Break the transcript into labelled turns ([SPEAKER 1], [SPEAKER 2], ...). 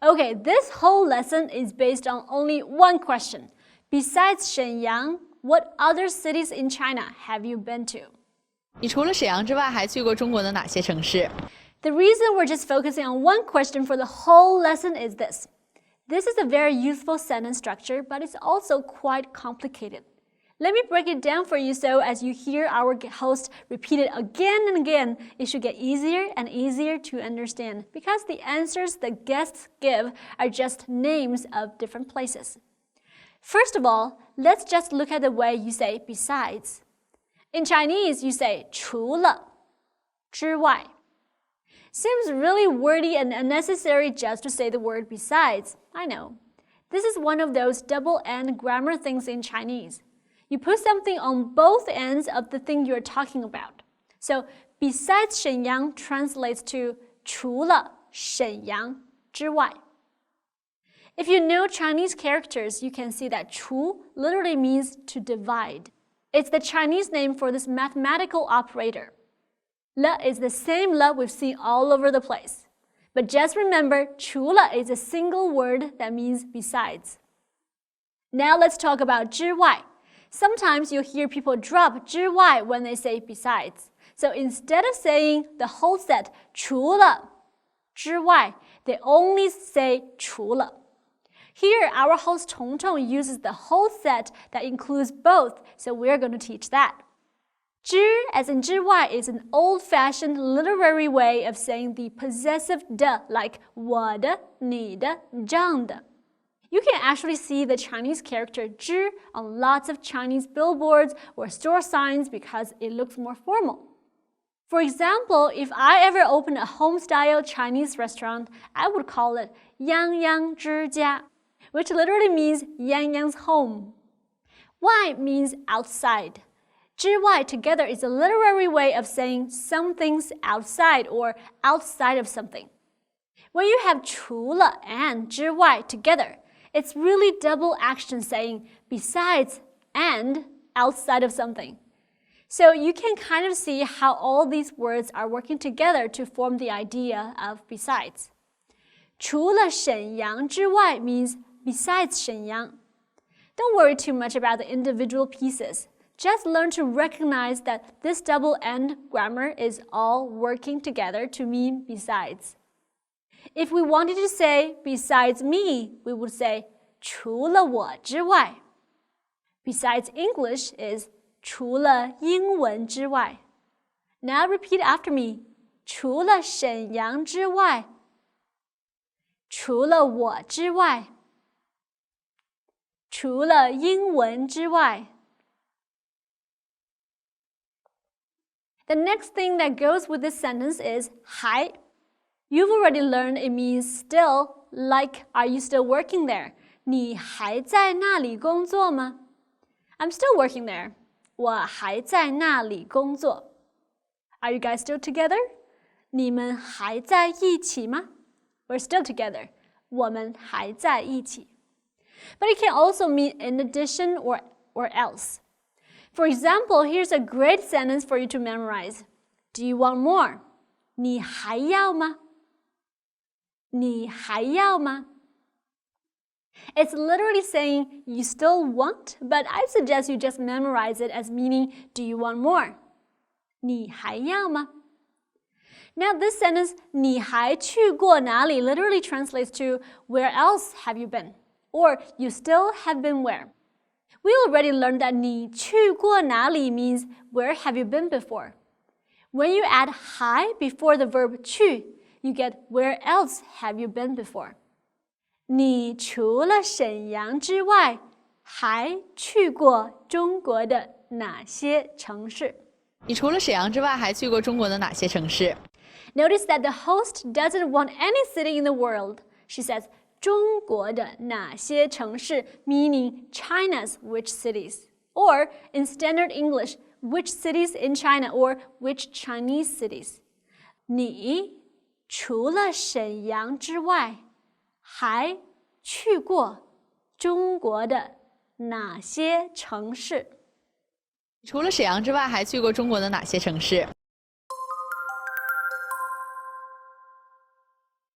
[SPEAKER 1] Okay, this whole lesson is based on only one question. Besides Shenyang, what other cities in China have you been to?
[SPEAKER 2] 你除了沈阳之外，还去过中国的哪些城市？
[SPEAKER 1] The reason we're just focusing on one question for the whole lesson is this. This is a very useful sentence structure, but it's also quite complicated. Let me break it down for you so as you hear our host repeat it again and again, it should get easier and easier to understand because the answers the guests give are just names of different places. First of all, let's just look at the way you say besides. In Chinese, you say 除了之外. Seems really wordy and unnecessary just to say the word besides. I know. This is one of those double-end grammar things in Chinese. You put something on both ends of the thing you're talking about. So, besides Shenyang translates to 除了沈阳之外. If you know Chinese characters, you can see that 除 literally means to divide. It's the Chinese name for this mathematical operator. Le is the same le we've seen all over the place. But just remember, 除了 is a single word that means besides. Now let's talk about 之外. Sometimes you'll hear people drop 之外 when they say besides. So instead of saying the whole set 除了之外, they only say 除了. Here, our host Tong Tong uses the whole set that includes both, so we're going to teach that. 之 as in 之外 is an old-fashioned literary way of saying the possessive de like 我的, 你的, 这样的. You can actually see the Chinese character 之 on lots of Chinese billboards or store signs because it looks more formal. For example, if I ever open a home-style Chinese restaurant, I would call it 泱泱之家, which literally means Yang Yang's home. 外 means outside. 之外 together is a literary way of saying something's outside or outside of something. When you have 除了 and 之外 together, it's really double action saying besides and outside of something. So you can kind of see how all these words are working together to form the idea of besides. 除了沈阳之外 means besides Shenyang. Don't worry too much about the individual pieces. Just learn to recognize that this double-end grammar is all working together to mean besides. If we wanted to say besides me, we would say 除了我之外. Besides English is 除了英文之外. Now repeat after me. 除了沈阳之外. 除了我之外. 除了英文之外. The next thing that goes with this sentence is 还. You've already learned it means still, like are you still working there? 你还在那里工作吗? I'm still working there. 我还在那里工作. Are you guys still together? 你们还在一起吗? We're still together. 我们还在一起. But it can also mean in addition or else. For example, here's a great sentence for you to memorize. Do you want more? 你还要吗? 你还要吗? It's literally saying you still want, but I suggest you just memorize it as meaning do you want more? 你还要吗? Now this sentence 你还去过哪里 literally translates to where else have you been? Or you still have been where? We already learned that 你去过哪里 means where have you been before? When you add 还 before the verb 去, you get where else have you been before? 你除了沈阳之外，还去过中国的哪些城市？
[SPEAKER 2] 你除了沈阳之外，还去过中国的哪些城市？
[SPEAKER 1] Notice that the host doesn't want any city in the world. She says 中国的哪些城市 meaning China's which cities. Or in standard English, which cities in China or which Chinese cities. 你除了沈阳之外，还去过中国的哪些城市？
[SPEAKER 2] 除了沈阳之外，还去过中国的哪些城市